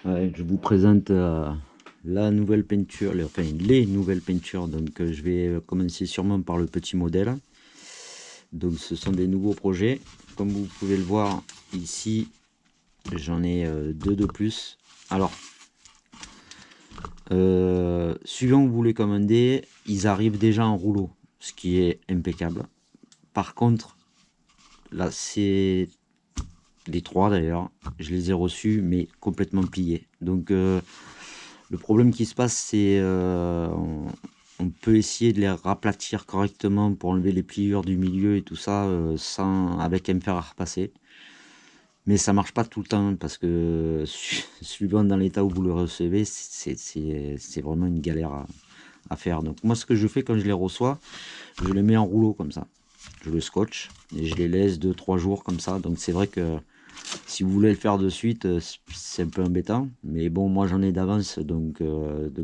Ouais, je vous présente la nouvelle peinture, enfin les nouvelles peintures. Donc je vais commencer sûrement par le petit modèle. Donc ce sont des nouveaux projets. Comme vous pouvez le voir ici, j'en ai deux de plus. Alors, suivant que vous les commandez, ils arrivent déjà en rouleau, ce qui est impeccable. Par contre, là c'est les trois d'ailleurs, je les ai reçus mais complètement pliés. Donc le problème qui se passe, c'est on peut essayer de les raplatir correctement pour enlever les pliures du milieu et tout ça sans, avec un fer à repasser. Mais ça marche pas tout le temps parce que suivant dans l'état où vous le recevez, c'est vraiment une galère à faire. Donc moi, ce que je fais quand je les reçois, je les mets en rouleau comme ça. Je le scotche et je les laisse 2-3 jours comme ça. Donc c'est vrai que si vous voulez le faire de suite, c'est un peu embêtant. Mais bon, moi j'en ai d'avance, donc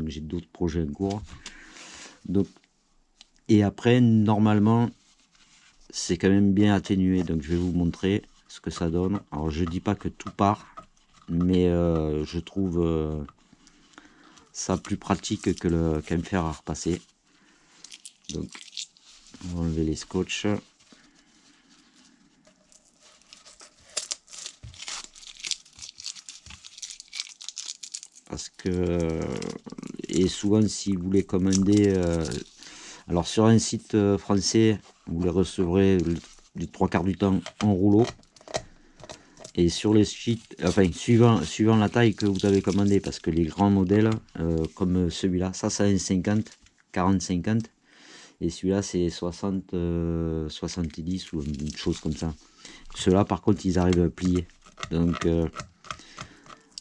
j'ai d'autres projets en cours. Donc, et après, normalement, c'est quand même bien atténué. Donc je vais vous montrer ce que ça donne. Alors je dis pas que tout part, mais je trouve ça plus pratique que qu'un fer à repasser. Donc on va enlever les scotch. Parce que et souvent si vous les commandez alors sur un site français vous les recevrez les trois quarts du temps en rouleau, et sur les sites, enfin suivant la taille que vous avez commandé, parce que les grands modèles comme celui-là, ça c'est un 50 40-50, et celui-là c'est 60 70 ou une chose comme ça. Ceux-là par contre ils arrivent à plier, donc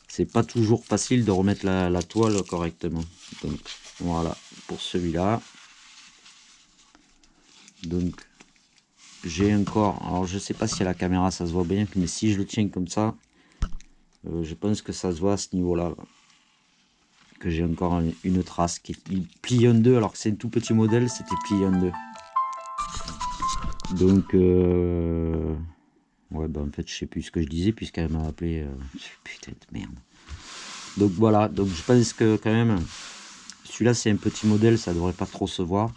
c'est pas toujours facile de remettre la toile correctement. Donc voilà pour celui-là. Donc j'ai encore, alors je sais pas si à la caméra ça se voit bien, mais si je le tiens comme ça, je pense que ça se voit à ce niveau-là, que j'ai encore une trace qui est pliée en deux, alors que c'est un tout petit modèle, c'était plié en deux. Donc ouais, bah en fait je sais plus ce que je disais puisqu'elle m'a appelé. Putain de merde. Donc voilà, donc je pense que quand même celui-là c'est un petit modèle, ça devrait pas trop se voir.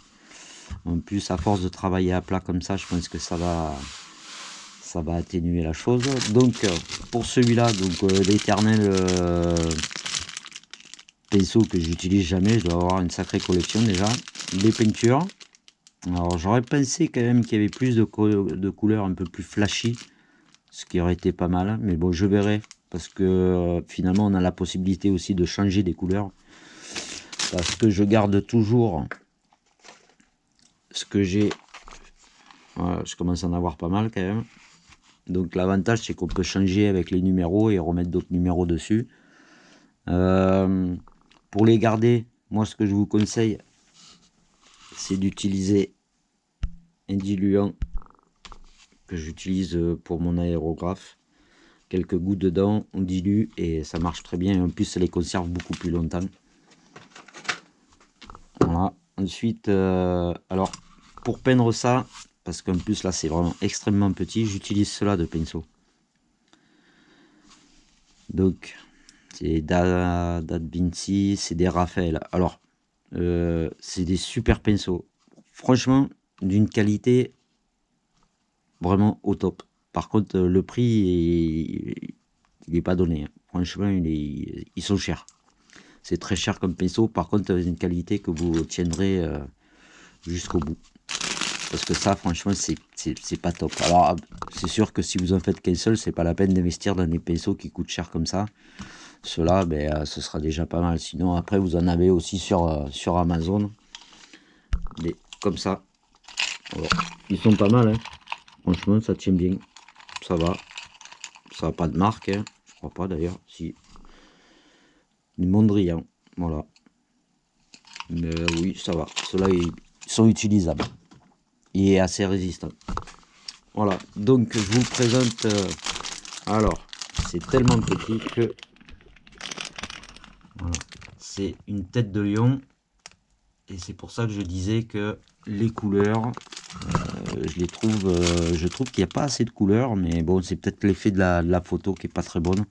En plus, à force de travailler à plat comme ça, je pense que ça va atténuer la chose. Donc pour celui-là, donc l'éternel pinceau que j'utilise jamais, je dois avoir une sacrée collection déjà. Les peintures. Alors j'aurais pensé quand même qu'il y avait plus de couleurs un peu plus flashy, ce qui aurait été pas mal, mais bon, je verrai, parce que finalement on a la possibilité aussi de changer des couleurs, parce que je garde toujours ce que j'ai. Voilà, je commence à en avoir pas mal quand même. Donc l'avantage c'est qu'on peut changer avec les numéros et remettre d'autres numéros dessus. Pour les garder, moi ce que je vous conseille, c'est d'utiliser un diluant que j'utilise pour mon aérographe. Quelques gouttes dedans, on dilue et ça marche très bien. Et en plus, ça les conserve beaucoup plus longtemps. Voilà. Ensuite, alors pour peindre ça, parce qu'en plus là c'est vraiment extrêmement petit, j'utilise cela de pinceau. Donc c'est Da Vinci, c'est des Raphaël. Alors c'est des super pinceaux. Franchement, d'une qualité vraiment au top. Par contre, le prix il est pas donné. Franchement, ils sont chers. C'est très cher comme pinceau. Par contre, une qualité que vous tiendrez jusqu'au bout. Parce que ça, franchement, c'est pas top. Alors, c'est sûr que si vous en faites qu'un seul, c'est pas la peine d'investir dans des pinceaux qui coûtent cher comme ça. Cela, ben, ce sera déjà pas mal. Sinon, après, vous en avez aussi sur Amazon. Mais comme ça. Alors, ils sont pas mal, hein. Franchement, ça tient bien. Ça va. Ça n'a pas de marque, hein. Je crois pas d'ailleurs. Si. Du Mondrian. Voilà. Mais oui, ça va. Ceux-là, ils sont utilisables. Il est assez résistant. Voilà. Donc, je vous présente. Alors, c'est tellement petit que. Voilà. C'est une tête de lion. Et c'est pour ça que je disais que les couleurs, je trouve qu'il n'y a pas assez de couleurs, mais bon, c'est peut-être l'effet de la photo qui est pas très bonne.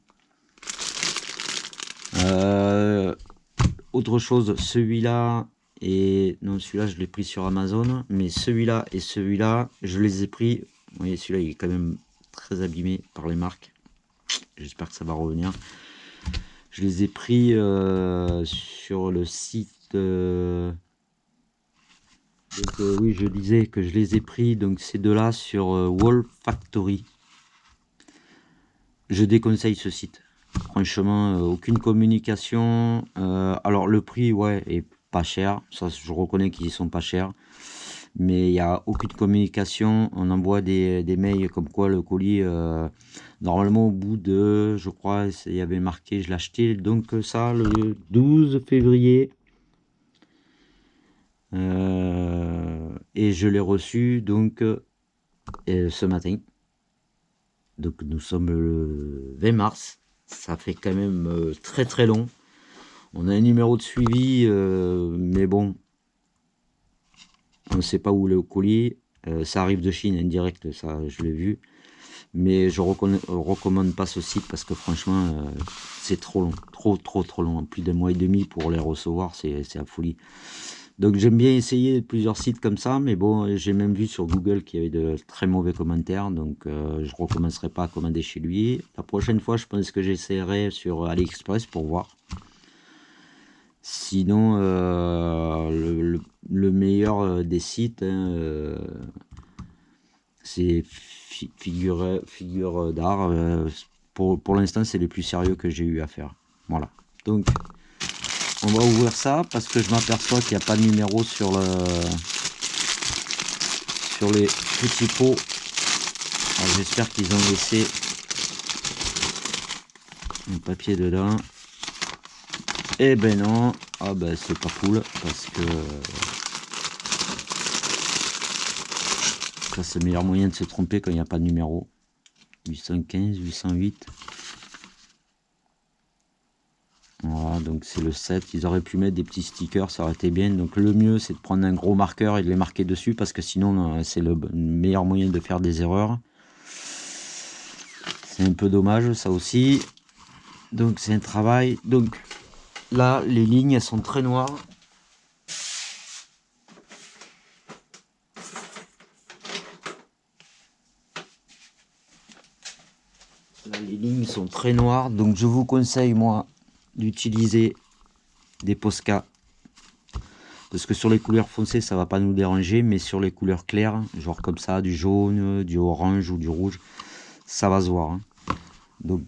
Autre chose, celui-là et non, celui-là je l'ai pris sur Amazon, mais celui-là et celui-là, je les ai pris. Vous voyez, celui-là il est quand même très abîmé par les marques. J'espère que ça va revenir. Je les ai pris sur le site. Donc oui, je disais que je les ai pris. Donc ces deux-là sur Wall Factory. Je déconseille ce site. Franchement, aucune communication. Alors le prix, ouais, est pas cher. Ça, je reconnais qu'ils sont pas chers. Mais il n'y a aucune communication. On envoie des mails comme quoi le colis, normalement au bout de, je crois, il y avait marqué, je l'ai acheté donc ça le 12 février. Et je l'ai reçu donc ce matin. Donc nous sommes le 20 mars. Ça fait quand même très très long. On a un numéro de suivi, mais bon, on ne sait pas où est le colis. Ça arrive de Chine indirect, ça je l'ai vu. Mais je recommande pas ce site parce que franchement, c'est trop long. Trop long. Plus d'un mois et demi pour les recevoir, c'est la folie. Donc j'aime bien essayer plusieurs sites comme ça, mais bon, j'ai même vu sur Google qu'il y avait de très mauvais commentaires, donc je recommencerai pas à commander chez lui. La prochaine fois, je pense que j'essaierai sur AliExpress pour voir. Sinon, le meilleur des sites, hein, c'est Figure d'art. Pour l'instant, c'est les plus sérieux que j'ai eu à faire. Voilà. Donc, on va ouvrir ça parce que je m'aperçois qu'il n'y a pas de numéro sur les petits pots. J'espère qu'ils ont laissé un papier dedans. Eh ben non. Ah ben c'est pas cool parce que ça c'est le meilleur moyen de se tromper quand il n'y a pas de numéro. 815, 808. Voilà, donc c'est le 7. Ils auraient pu mettre des petits stickers, ça aurait été bien. Donc le mieux c'est de prendre un gros marqueur et de les marquer dessus parce que sinon c'est le meilleur moyen de faire des erreurs. C'est un peu dommage ça aussi. Donc c'est un travail. Donc là les lignes elles sont très noires. Là, les lignes sont très noires, donc je vous conseille moi d'utiliser des Posca parce que sur les couleurs foncées ça va pas nous déranger, mais sur les couleurs claires, genre comme ça, du jaune, du orange ou du rouge, ça va se voir, hein. Donc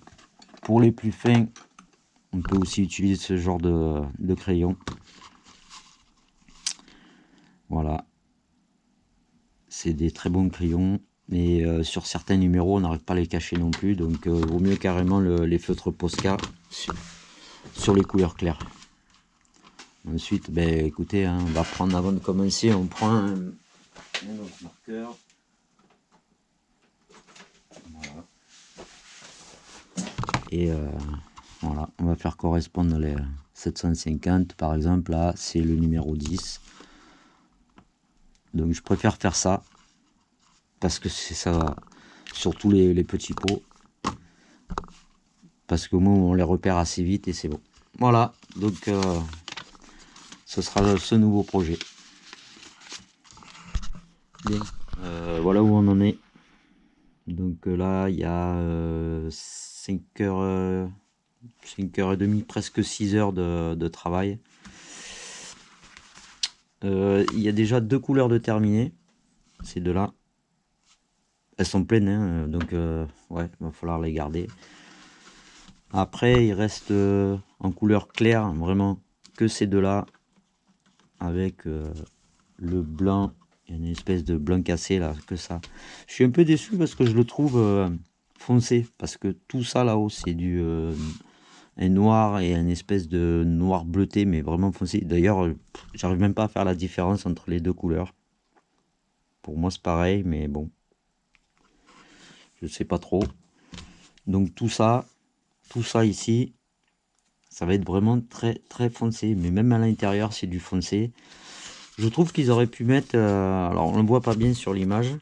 pour les plus fins, on peut aussi utiliser ce genre de crayon. Voilà, c'est des très bons crayons, mais sur certains numéros on n'arrive pas à les cacher non plus, donc vaut mieux carrément les feutres Posca sur les couleurs claires. Ensuite, ben écoutez, hein, on va prendre avant de commencer, on prend un autre marqueur. Voilà. Et voilà, on va faire correspondre les 750 par exemple. Là, c'est le numéro 10. Donc je préfère faire ça parce que c'est ça, surtout les petits pots. Parce qu'au moins on les repère assez vite et c'est bon. Voilà, donc ce sera ce nouveau projet. Bien, voilà où on en est. Donc là, il y a 5h30, presque 6 heures de travail. Il y a déjà 2 couleurs de terminées, ces deux-là. Elles sont pleines, hein, donc ouais, il va falloir les garder. Après, il reste en couleur claire, vraiment que ces deux-là, avec le blanc. Il y a une espèce de blanc cassé là, que ça. Je suis un peu déçu parce que je le trouve foncé, parce que tout ça là-haut, c'est du un noir et un espèce de noir bleuté, mais vraiment foncé. D'ailleurs, j'arrive même pas à faire la différence entre les deux couleurs. Pour moi, c'est pareil, mais bon, je sais pas trop. Donc tout ça ici, ça va être vraiment très très foncé, mais même à l'intérieur, c'est du foncé. Je trouve qu'ils auraient pu mettre, alors on ne le voit pas bien sur l'image.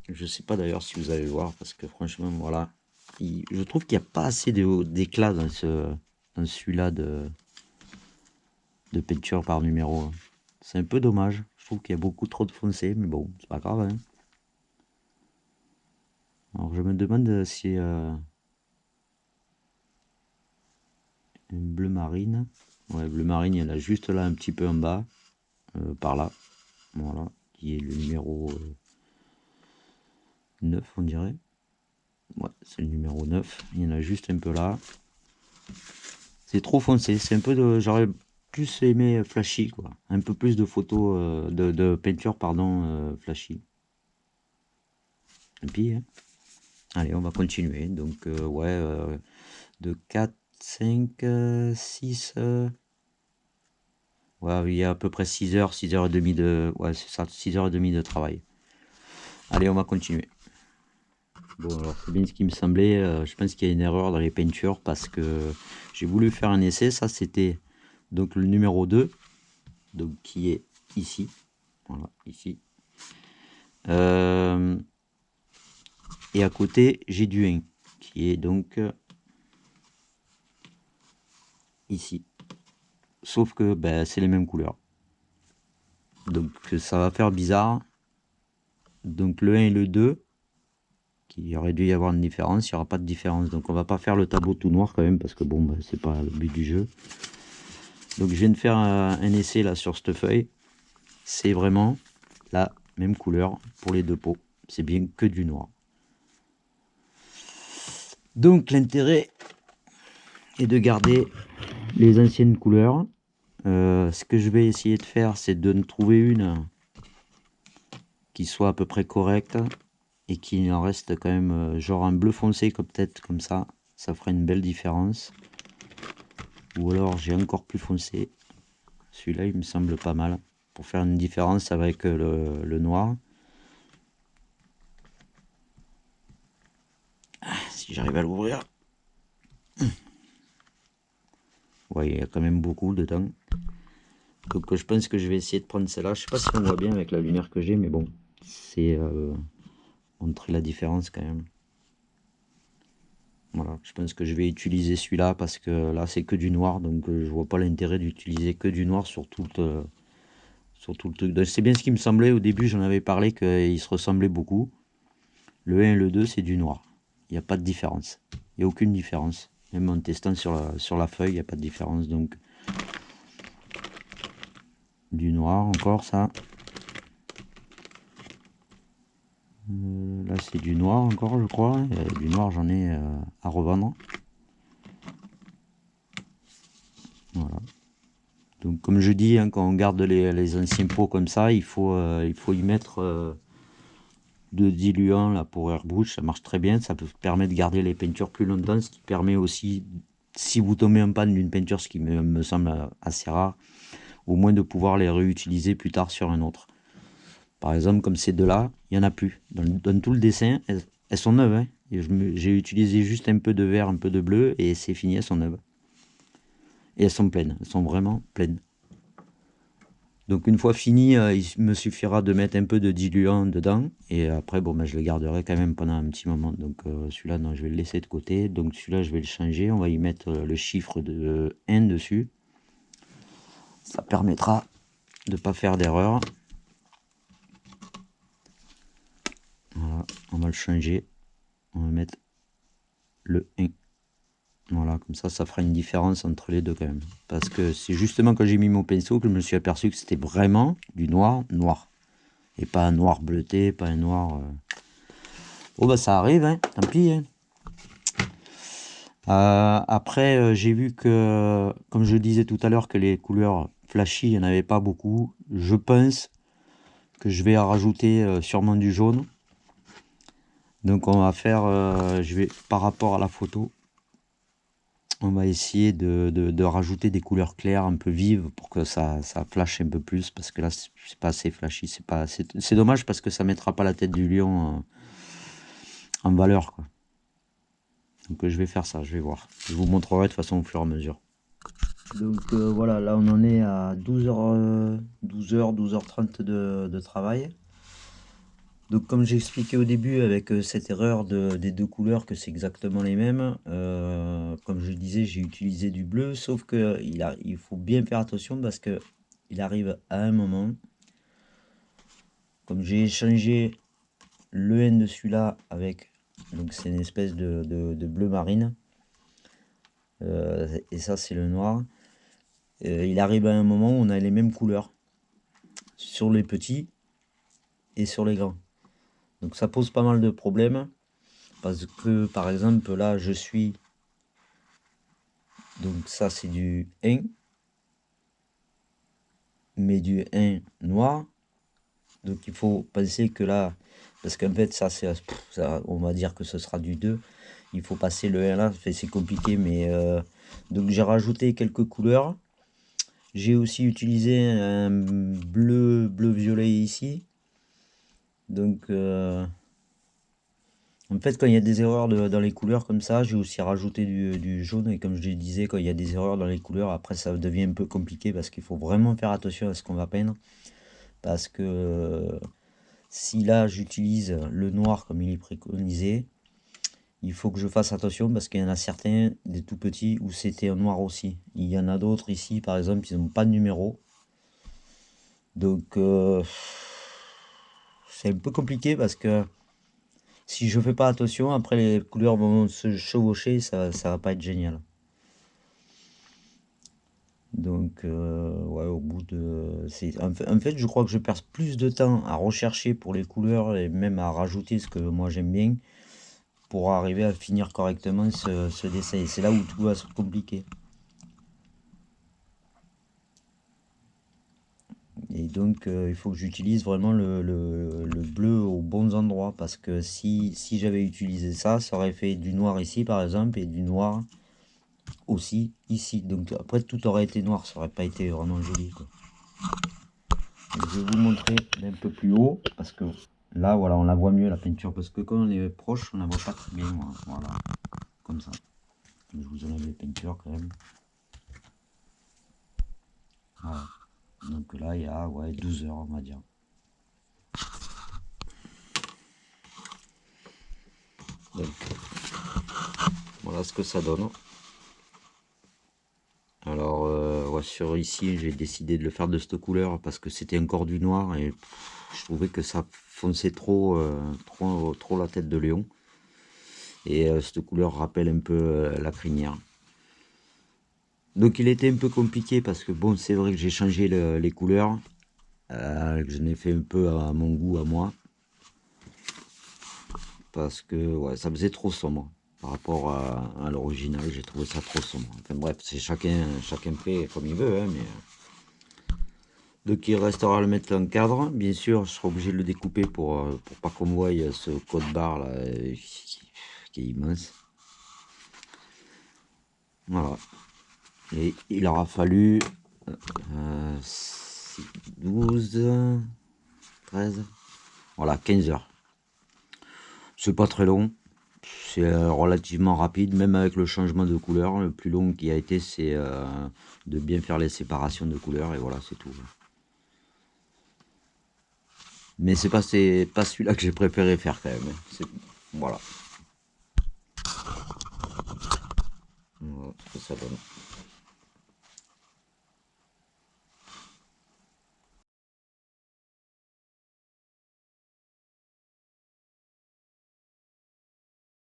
Je sais pas d'ailleurs si vous allez le voir, parce que franchement, voilà, je trouve qu'il n'y a pas assez d'éclat dans dans celui-là de peinture par numéro, hein. C'est un peu dommage. Je trouve qu'il y a beaucoup trop de foncé, mais bon, c'est pas grave, hein. Alors je me demande si un bleu marine. Ouais, bleu marine, il y en a juste là, un petit peu en bas, par là. Voilà, qui est le numéro 9, on dirait. Ouais, c'est le numéro 9. Il y en a juste un peu là. C'est trop foncé. C'est un peu de. J'aurais plus aimé flashy, quoi. Un peu plus de photos, de peinture, pardon, flashy. Et puis, hein. Allez, on va continuer. Donc, ouais, de 4, 5, 6. Ouais, il y a à peu près 6 heures, 6h30 de. Ouais, c'est ça, 6h30 de travail. Allez, on va continuer. Bon, alors c'est bien ce qui me semblait. Je pense qu'il y a une erreur dans les peintures parce que j'ai voulu faire un essai. Ça, c'était donc le numéro 2, donc qui est ici. Voilà, ici. Et à côté, j'ai du 1 qui est donc ici. Sauf que ben, c'est les mêmes couleurs. Donc ça va faire bizarre. Donc le 1 et le 2, qu'il aurait dû y avoir une différence, il n'y aura pas de différence. Donc on va pas faire le tableau tout noir quand même, parce que bon, ben, c'est pas le but du jeu. Donc je viens de faire un essai là sur cette feuille. C'est vraiment la même couleur pour les deux pots. C'est bien que du noir. Donc l'intérêt est de garder les anciennes couleurs. Ce que je vais essayer de faire, c'est de ne trouver une qui soit à peu près correcte et qui en reste quand même genre un bleu foncé, comme peut-être comme ça. Ça ferait une belle différence. Ou alors j'ai encore plus foncé. Celui-là, il me semble pas mal pour faire une différence avec le noir. Si j'arrive à l'ouvrir. Ouais, il y a quand même beaucoup dedans. Donc je pense que je vais essayer de prendre celle-là. Je sais pas si on voit bien avec la lumière que j'ai, mais bon, c'est montrer la différence quand même. Voilà, je pense que je vais utiliser celui-là parce que là c'est que du noir, donc je vois pas l'intérêt d'utiliser que du noir sur tout le truc. C'est bien ce qui me semblait au début, j'en avais parlé qu'ils se ressemblaient beaucoup. Le 1 et le 2 c'est du noir. Il n'y a pas de différence. Il n'y a aucune différence. Même en testant sur la feuille, il n'y a pas de différence. Donc du noir encore ça. Là c'est du noir encore je crois. Du noir j'en ai à revendre. Voilà. Donc comme je dis, hein, quand on garde les anciens pots comme ça, il faut y mettre de diluant là, pour airbrush. Ça marche très bien, ça peut permettre de garder les peintures plus longtemps, ce qui permet aussi, si vous tombez en panne d'une peinture, ce qui me semble assez rare, au moins de pouvoir les réutiliser plus tard sur un autre. Par exemple, comme ces deux-là, il n'y en a plus. Dans tout le dessin, elles sont neuves, hein. J'ai utilisé juste un peu de vert, un peu de bleu, et c'est fini, elles sont neuves. Et elles sont pleines, elles sont vraiment pleines. Donc une fois fini, il me suffira de mettre un peu de diluant dedans. Et après, bon, ben, je le garderai quand même pendant un petit moment. Donc celui-là, non, je vais le laisser de côté. Donc celui-là, je vais le changer. On va y mettre le chiffre de 1 dessus. Ça permettra de ne pas faire d'erreur. Voilà, on va le changer. On va mettre le 1. Voilà, comme ça fera une différence entre les deux quand même. Parce que c'est justement quand j'ai mis mon pinceau que je me suis aperçu que c'était vraiment du noir noir. Et pas un noir bleuté, pas un noir... Oh bah ça arrive, hein, tant pis. Hein. Après, j'ai vu que, comme je disais tout à l'heure, que les couleurs flashy, il n'y en avait pas beaucoup. Je pense que je vais en rajouter sûrement du jaune. Donc on va faire, par rapport à la photo, on va essayer de rajouter des couleurs claires un peu vives pour que ça flash un peu plus, parce que là c'est pas assez flashy, c'est dommage parce que ça mettra pas la tête du lion en valeur, quoi. Donc je vais faire ça, je vais voir. Je vous montrerai de toute façon au fur et à mesure. Donc voilà, là on en est à 12h, 12h30 de travail. Donc comme j'ai expliqué au début avec cette erreur des deux couleurs que c'est exactement les mêmes, comme je disais j'ai utilisé du bleu, sauf que il faut bien faire attention parce que il arrive à un moment, comme j'ai échangé le N de celui-là avec, donc c'est une espèce de bleu marine, et ça c'est le noir, il arrive à un moment où on a les mêmes couleurs sur les petits et sur les grands. Donc ça pose pas mal de problèmes. Parce que par exemple là je suis, donc ça c'est du 1, mais du 1 noir. Donc il faut penser que là, parce qu'en fait ça c'est, on va dire que ce sera du 2. Il faut passer le 1 là, c'est compliqué, mais donc j'ai rajouté quelques couleurs. J'ai aussi utilisé un bleu violet ici. Donc en fait, quand il y a des erreurs dans les couleurs comme ça, j'ai aussi rajouté du jaune. Et comme je le disais, quand il y a des erreurs dans les couleurs, après ça devient un peu compliqué parce qu'il faut vraiment faire attention à ce qu'on va peindre. Parce que si là j'utilise le noir comme il est préconisé, il faut que je fasse attention parce qu'il y en a certains, des tout petits, où c'était un noir aussi. Il y en a d'autres ici, par exemple, qui n'ont pas de numéro. Donc c'est un peu compliqué parce que si je fais pas attention, après les couleurs vont se chevaucher, ça va pas être génial. Donc ouais, au bout de... En fait, je crois que je perds plus de temps à rechercher pour les couleurs et même à rajouter ce que moi j'aime bien pour arriver à finir correctement ce dessin. Et c'est là où tout va se compliquer. Et donc il faut que j'utilise vraiment le bleu aux bons endroits parce que si j'avais utilisé ça, ça aurait fait du noir ici par exemple et du noir aussi ici. Donc après tout aurait été noir, ça aurait pas été vraiment joli quoi. Donc, je vais vous montrer d'un peu plus haut parce que là voilà on la voit mieux la peinture parce que quand on est proche on la voit pas très bien. Voilà, comme ça. Je vous enlève les peintures quand même. Voilà. Donc là il y a ouais, 12 heures on va dire. Donc voilà ce que ça donne. Alors ouais, sur ici j'ai décidé de le faire de cette couleur parce que c'était encore du noir et je trouvais que ça fonçait trop la tête de Léon. Et cette couleur rappelle un peu la crinière. Donc il était un peu compliqué parce que bon c'est vrai que j'ai changé les couleurs, que je n'ai fait un peu à mon goût à moi. Parce que ouais, ça faisait trop sombre par rapport à l'original, j'ai trouvé ça trop sombre. Enfin bref, c'est chacun fait comme il veut, hein, mais... Donc il restera à le mettre en cadre. Bien sûr, je serai obligé de le découper pour pas qu'on voie ce code barre là qui est immense. Voilà. Et il aura fallu 12, 13, voilà, 15 heures. C'est pas très long. C'est relativement rapide, même avec le changement de couleur. Le plus long qui a été, c'est de bien faire les séparations de couleurs. Et voilà, c'est tout. Mais c'est pas celui-là que j'ai préféré faire quand même. Voilà. Voilà ce que ça donne.